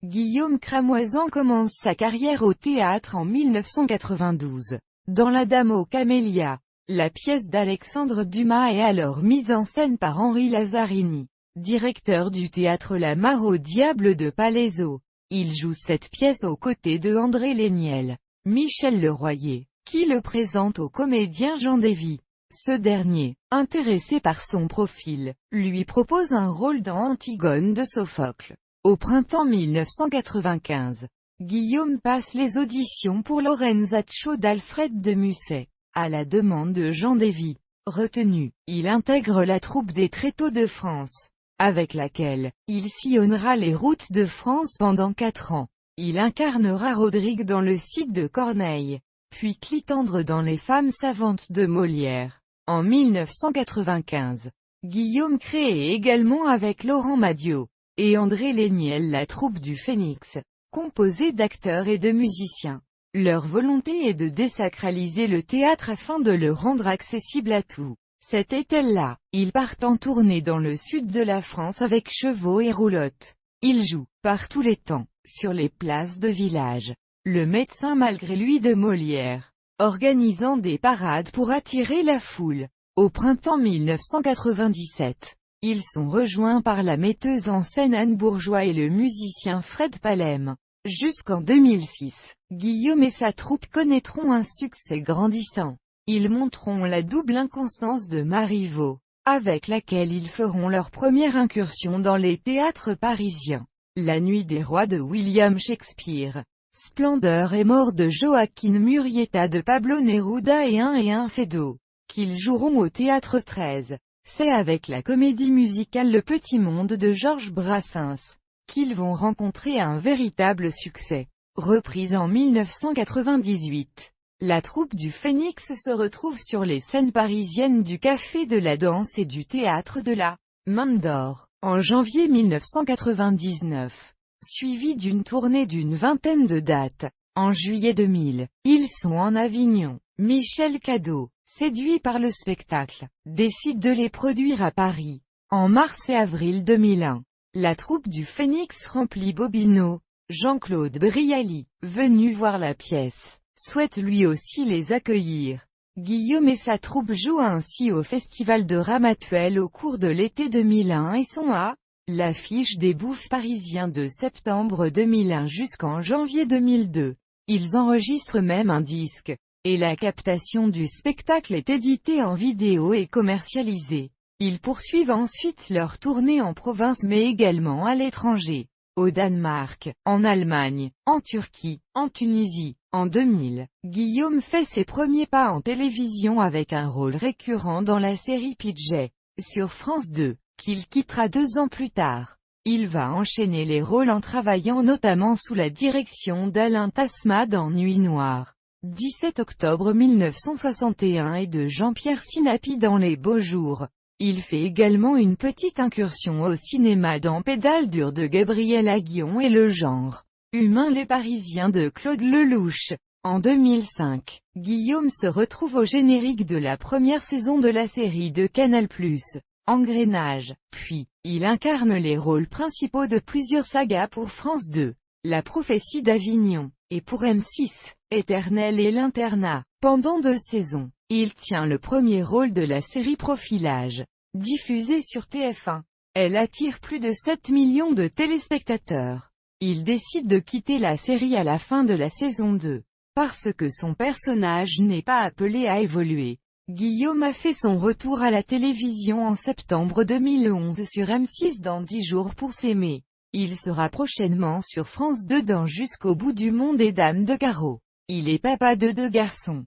Guillaume Cramoisan commence sa carrière au théâtre en 1992. Dans La Dame aux Camélias, la pièce d'Alexandre Dumas est alors mise en scène par Henri Lazzarini, directeur du théâtre La Mare au Diable de Palaiseau. Il joue cette pièce aux côtés de André Léniel, Michel Leroyer, qui le présente au comédien Jean Davy. Ce dernier, intéressé par son profil, lui propose un rôle dans Antigone de Sophocle. Au printemps 1995, Guillaume passe les auditions pour Lorenzaccio d'Alfred de Musset. À la demande de Jean Davy, retenu, il intègre la troupe des Tréteaux de France, avec laquelle il sillonnera les routes de France pendant 4 ans. Il incarnera Rodrigue dans Le Cid de Corneille, puis Clitandre dans Les Femmes savantes de Molière. En 1995, Guillaume crée également avec Laurent Madiot et André Léniel la troupe du Phénix, composée d'acteurs et de musiciens. Leur volonté est de désacraliser le théâtre afin de le rendre accessible à tous. Cet été-là, ils partent en tournée dans le sud de la France avec chevaux et roulottes. Ils jouent, par tous les temps, sur les places de village. Le médecin malgré lui de Molière, organisant des parades pour attirer la foule. Au printemps 1997, ils sont rejoints par la metteuse en scène Anne Bourgeois et le musicien Fred Palem. Jusqu'en 2006, Guillaume et sa troupe connaîtront un succès grandissant. Ils monteront la double inconstance de Marivaux, avec laquelle ils feront leur première incursion dans les théâtres parisiens. La Nuit des Rois de William Shakespeare, Splendeur et mort de Joaquin Murrieta de Pablo Neruda et un Feydeau, qu'ils joueront au Théâtre 13. C'est avec la comédie musicale Le Petit Monde de Georges Brassens qu'ils vont rencontrer un véritable succès. Reprise en 1998, la troupe du Phénix se retrouve sur les scènes parisiennes du Café de la Danse et du Théâtre de la Mine d'Or, en janvier 1999, suivi d'une tournée d'une vingtaine de dates. En juillet 2000, ils sont en Avignon. Michel Cadot, séduit par le spectacle, décide de les produire à Paris. En mars et avril 2001, la troupe du Phénix remplit Bobino. Jean-Claude Brialy, venu voir la pièce, souhaite lui aussi les accueillir. Guillaume et sa troupe jouent ainsi au Festival de Ramatuelle au cours de l'été 2001 et sont à l'affiche des Bouffes parisiens de septembre 2001 jusqu'en janvier 2002. Ils enregistrent même un disque, et la captation du spectacle est éditée en vidéo et commercialisée. Ils poursuivent ensuite leur tournée en province mais également à l'étranger. Au Danemark, en Allemagne, en Turquie, en Tunisie. En 2000, Guillaume fait ses premiers pas en télévision avec un rôle récurrent dans la série PJ, sur France 2, qu'il quittera 2 ans plus tard. Il va enchaîner les rôles en travaillant notamment sous la direction d'Alain Tasma dans Nuit Noire, 17 octobre 1961 et de Jean-Pierre Sinapi dans Les Beaux Jours. Il fait également une petite incursion au cinéma dans Pédale dure de Gabriel Aguillon et Le genre humain Les Parisiens de Claude Lelouch. En 2005, Guillaume se retrouve au générique de la première saison de la série de Canal+, Engrenage. Puis, il incarne les rôles principaux de plusieurs sagas pour France 2, La prophétie d'Avignon, et pour M6, Éternel et l'Internat. Pendant 2 saisons, il tient le premier rôle de la série Profilage, diffusée sur TF1. Elle attire plus de 7 millions de téléspectateurs. Il décide de quitter la série à la fin de la saison 2, parce que son personnage n'est pas appelé à évoluer. Guillaume a fait son retour à la télévision en septembre 2011 sur M6 dans 10 jours pour s'aimer. Il sera prochainement sur France 2 dans Jusqu'au bout du monde et Dame de carreau. Il est papa de 2 garçons.